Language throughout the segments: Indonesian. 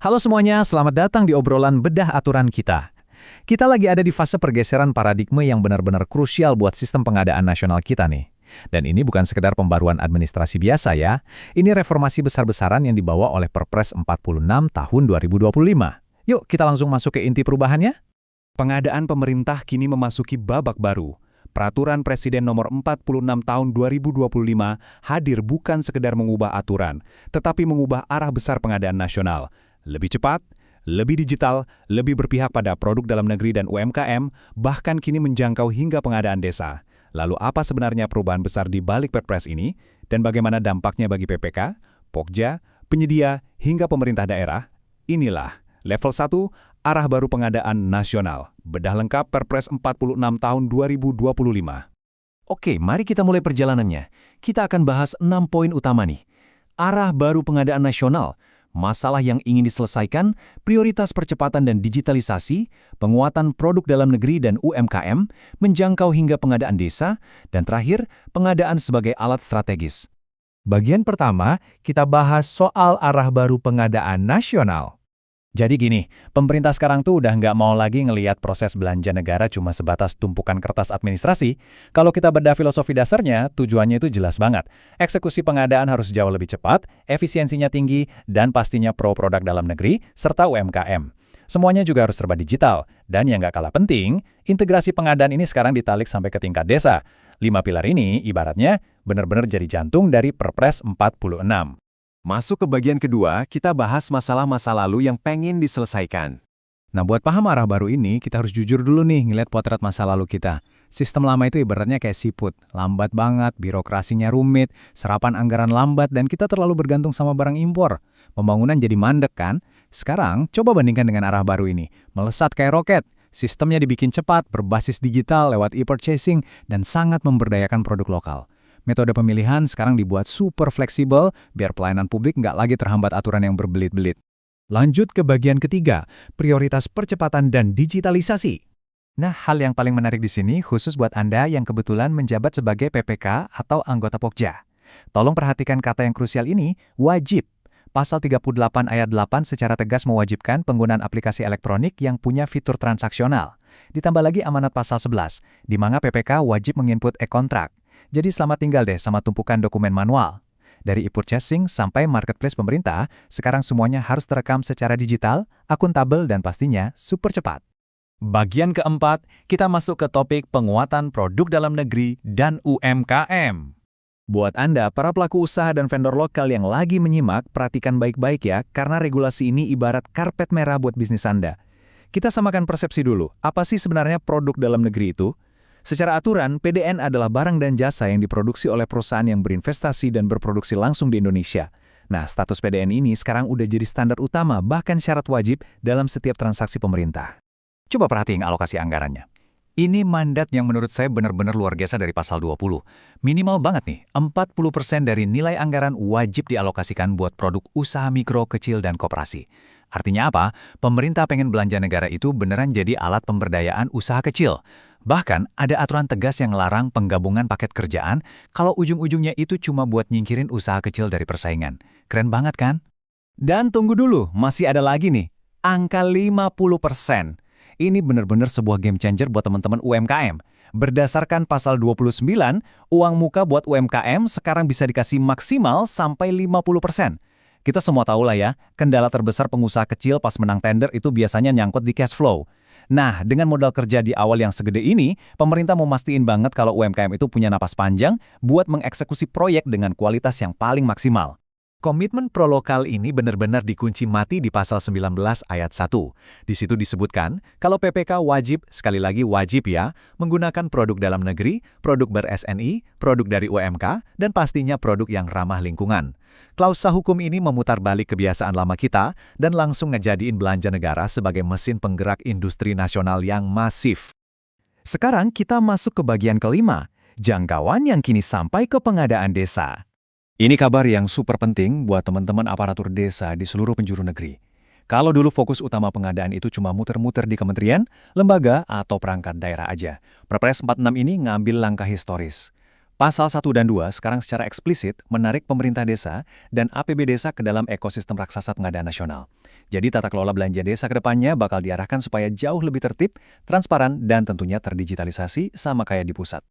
Halo semuanya, selamat datang di obrolan bedah aturan kita. Kita lagi ada di fase pergeseran paradigma yang benar-benar krusial buat sistem pengadaan nasional kita nih. Dan ini bukan sekedar pembaruan administrasi biasa ya, ini reformasi besar-besaran yang dibawa oleh Perpres 46 tahun 2025. Yuk kita langsung masuk ke inti perubahannya. Pengadaan pemerintah kini memasuki babak baru. Peraturan Presiden Nomor 46 Tahun 2025 hadir bukan sekedar mengubah aturan, tetapi mengubah arah besar pengadaan nasional. Lebih cepat, lebih digital, lebih berpihak pada produk dalam negeri dan UMKM, bahkan kini menjangkau hingga pengadaan desa. Lalu apa sebenarnya perubahan besar di balik Perpres ini, dan bagaimana dampaknya bagi PPK, Pokja, penyedia, hingga pemerintah daerah? Inilah Level 1, Arah Baru Pengadaan Nasional. Bedah lengkap Perpres 46 Tahun 2025. Oke, mari kita mulai perjalanannya. Kita akan bahas 6 poin utama nih. Arah Baru Pengadaan Nasional, masalah yang ingin diselesaikan, prioritas percepatan dan digitalisasi, penguatan produk dalam negeri dan UMKM, menjangkau hingga pengadaan desa, dan terakhir, pengadaan sebagai alat strategis. Bagian pertama, kita bahas soal arah baru pengadaan nasional. Jadi gini, pemerintah sekarang tuh udah nggak mau lagi ngelihat proses belanja negara cuma sebatas tumpukan kertas administrasi. Kalau kita bedah filosofi dasarnya, tujuannya itu jelas banget. Eksekusi pengadaan harus jauh lebih cepat, efisiensinya tinggi, dan pastinya pro produk dalam negeri, serta UMKM. Semuanya juga harus serba digital. Dan yang nggak kalah penting, integrasi pengadaan ini sekarang ditalik sampai ke tingkat desa. 5 pilar ini, ibaratnya, benar-benar jadi jantung dari Perpres 46. Masuk ke bagian kedua, kita bahas masalah-masa lalu yang pengen diselesaikan. Nah, buat paham arah baru ini, kita harus jujur dulu nih ngeliat potret masa lalu kita. Sistem lama itu ibaratnya kayak siput, lambat banget, birokrasinya rumit, serapan anggaran lambat, dan kita terlalu bergantung sama barang impor. Pembangunan jadi mandek kan? Sekarang, coba bandingkan dengan arah baru ini. Melesat kayak roket, sistemnya dibikin cepat, berbasis digital lewat e-purchasing, dan sangat memberdayakan produk lokal. Metode pemilihan sekarang dibuat super fleksibel, biar pelayanan publik nggak lagi terhambat aturan yang berbelit-belit. Lanjut ke bagian ketiga, prioritas percepatan dan digitalisasi. Nah, hal yang paling menarik di sini khusus buat Anda yang kebetulan menjabat sebagai PPK atau anggota Pokja. Tolong perhatikan kata yang krusial ini, wajib. Pasal 38 ayat 8 secara tegas mewajibkan penggunaan aplikasi elektronik yang punya fitur transaksional. Ditambah lagi amanat pasal 11, di mana PPK wajib menginput e-kontrak. Jadi selamat tinggal deh sama tumpukan dokumen manual. Dari e-purchasing sampai marketplace pemerintah, sekarang semuanya harus terekam secara digital, akuntabel, dan pastinya super cepat. Bagian keempat, kita masuk ke topik penguatan produk dalam negeri dan UMKM. Buat Anda, para pelaku usaha dan vendor lokal yang lagi menyimak, perhatikan baik-baik ya, karena regulasi ini ibarat karpet merah buat bisnis Anda. Kita samakan persepsi dulu, apa sih sebenarnya produk dalam negeri itu? Secara aturan, PDN adalah barang dan jasa yang diproduksi oleh perusahaan yang berinvestasi dan berproduksi langsung di Indonesia. Nah, status PDN ini sekarang udah jadi standar utama, bahkan syarat wajib dalam setiap transaksi pemerintah. Coba perhatiin alokasi anggarannya. Ini mandat yang menurut saya benar-benar luar biasa dari pasal 20. Minimal banget nih, 40% dari nilai anggaran wajib dialokasikan buat produk usaha mikro, kecil, dan koperasi. Artinya apa? Pemerintah pengen belanja negara itu beneran jadi alat pemberdayaan usaha kecil. Bahkan ada aturan tegas yang larang penggabungan paket kerjaan kalau ujung-ujungnya itu cuma buat nyingkirin usaha kecil dari persaingan. Keren banget kan? Dan tunggu dulu, masih ada lagi nih, angka 50%. Ini benar-benar sebuah game changer buat teman-teman UMKM. Berdasarkan pasal 29, uang muka buat UMKM sekarang bisa dikasih maksimal sampai 50%. Kita semua tahu lah ya, kendala terbesar pengusaha kecil pas menang tender itu biasanya nyangkut di cash flow. Nah, dengan modal kerja di awal yang segede ini, pemerintah mau mastiin banget kalau UMKM itu punya napas panjang buat mengeksekusi proyek dengan kualitas yang paling maksimal. Komitmen pro-lokal ini benar-benar dikunci mati di pasal 19 ayat 1. Di situ disebutkan, kalau PPK wajib, sekali lagi wajib ya, menggunakan produk dalam negeri, produk ber-SNI, produk dari UMK, dan pastinya produk yang ramah lingkungan. Klausa hukum ini memutar balik kebiasaan lama kita dan langsung ngejadiin belanja negara sebagai mesin penggerak industri nasional yang masif. Sekarang kita masuk ke bagian kelima, jangkauan yang kini sampai ke pengadaan desa. Ini kabar yang super penting buat teman-teman aparatur desa di seluruh penjuru negeri. Kalau dulu fokus utama pengadaan itu cuma muter-muter di kementerian, lembaga, atau perangkat daerah aja, Perpres 46 ini ngambil langkah historis. Pasal 1 dan 2 sekarang secara eksplisit menarik pemerintah desa dan APB desa ke dalam ekosistem raksasa pengadaan nasional. Jadi tata kelola belanja desa ke depannya bakal diarahkan supaya jauh lebih tertib, transparan, dan tentunya terdigitalisasi sama kayak di pusat.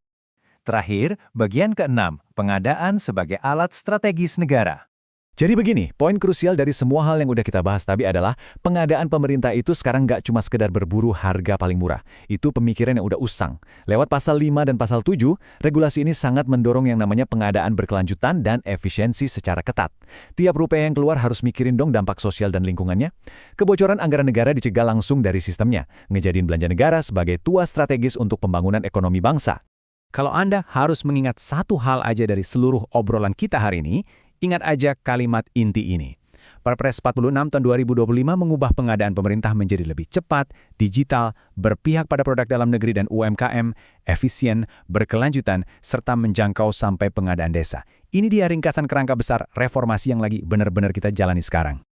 Terakhir, bagian ke-6, pengadaan sebagai alat strategis negara. Jadi begini, poin krusial dari semua hal yang udah kita bahas tadi adalah pengadaan pemerintah itu sekarang nggak cuma sekedar berburu harga paling murah. Itu pemikiran yang udah usang. Lewat pasal 5 dan pasal 7, regulasi ini sangat mendorong yang namanya pengadaan berkelanjutan dan efisiensi secara ketat. Tiap rupiah yang keluar harus mikirin dong dampak sosial dan lingkungannya. Kebocoran anggaran negara dicegah langsung dari sistemnya, ngejadiin belanja negara sebagai tuas strategis untuk pembangunan ekonomi bangsa. Kalau Anda harus mengingat satu hal aja dari seluruh obrolan kita hari ini, ingat aja kalimat inti ini. Perpres 46 tahun 2025 mengubah pengadaan pemerintah menjadi lebih cepat, digital, berpihak pada produk dalam negeri dan UMKM, efisien, berkelanjutan, serta menjangkau sampai pengadaan desa. Ini dia ringkasan kerangka besar reformasi yang lagi benar-benar kita jalani sekarang.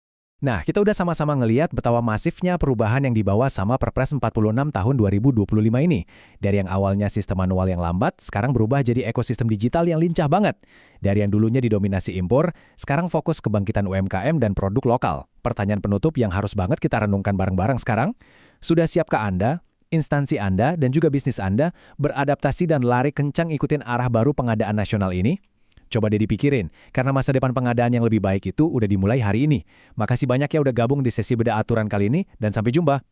Nah, kita udah sama-sama ngeliat betapa masifnya perubahan yang dibawa sama Perpres 46 tahun 2025 ini. Dari yang awalnya sistem manual yang lambat, sekarang berubah jadi ekosistem digital yang lincah banget. Dari yang dulunya didominasi impor, sekarang fokus kebangkitan UMKM dan produk lokal. Pertanyaan penutup yang harus banget kita renungkan bareng-bareng sekarang, sudah siapkah Anda, instansi Anda, dan juga bisnis Anda beradaptasi dan lari kencang ikutin arah baru pengadaan nasional ini? Coba deh dipikirin, karena masa depan pengadaan yang lebih baik itu udah dimulai hari ini. Makasih banyak ya udah gabung di sesi bedah aturan kali ini, dan sampai jumpa.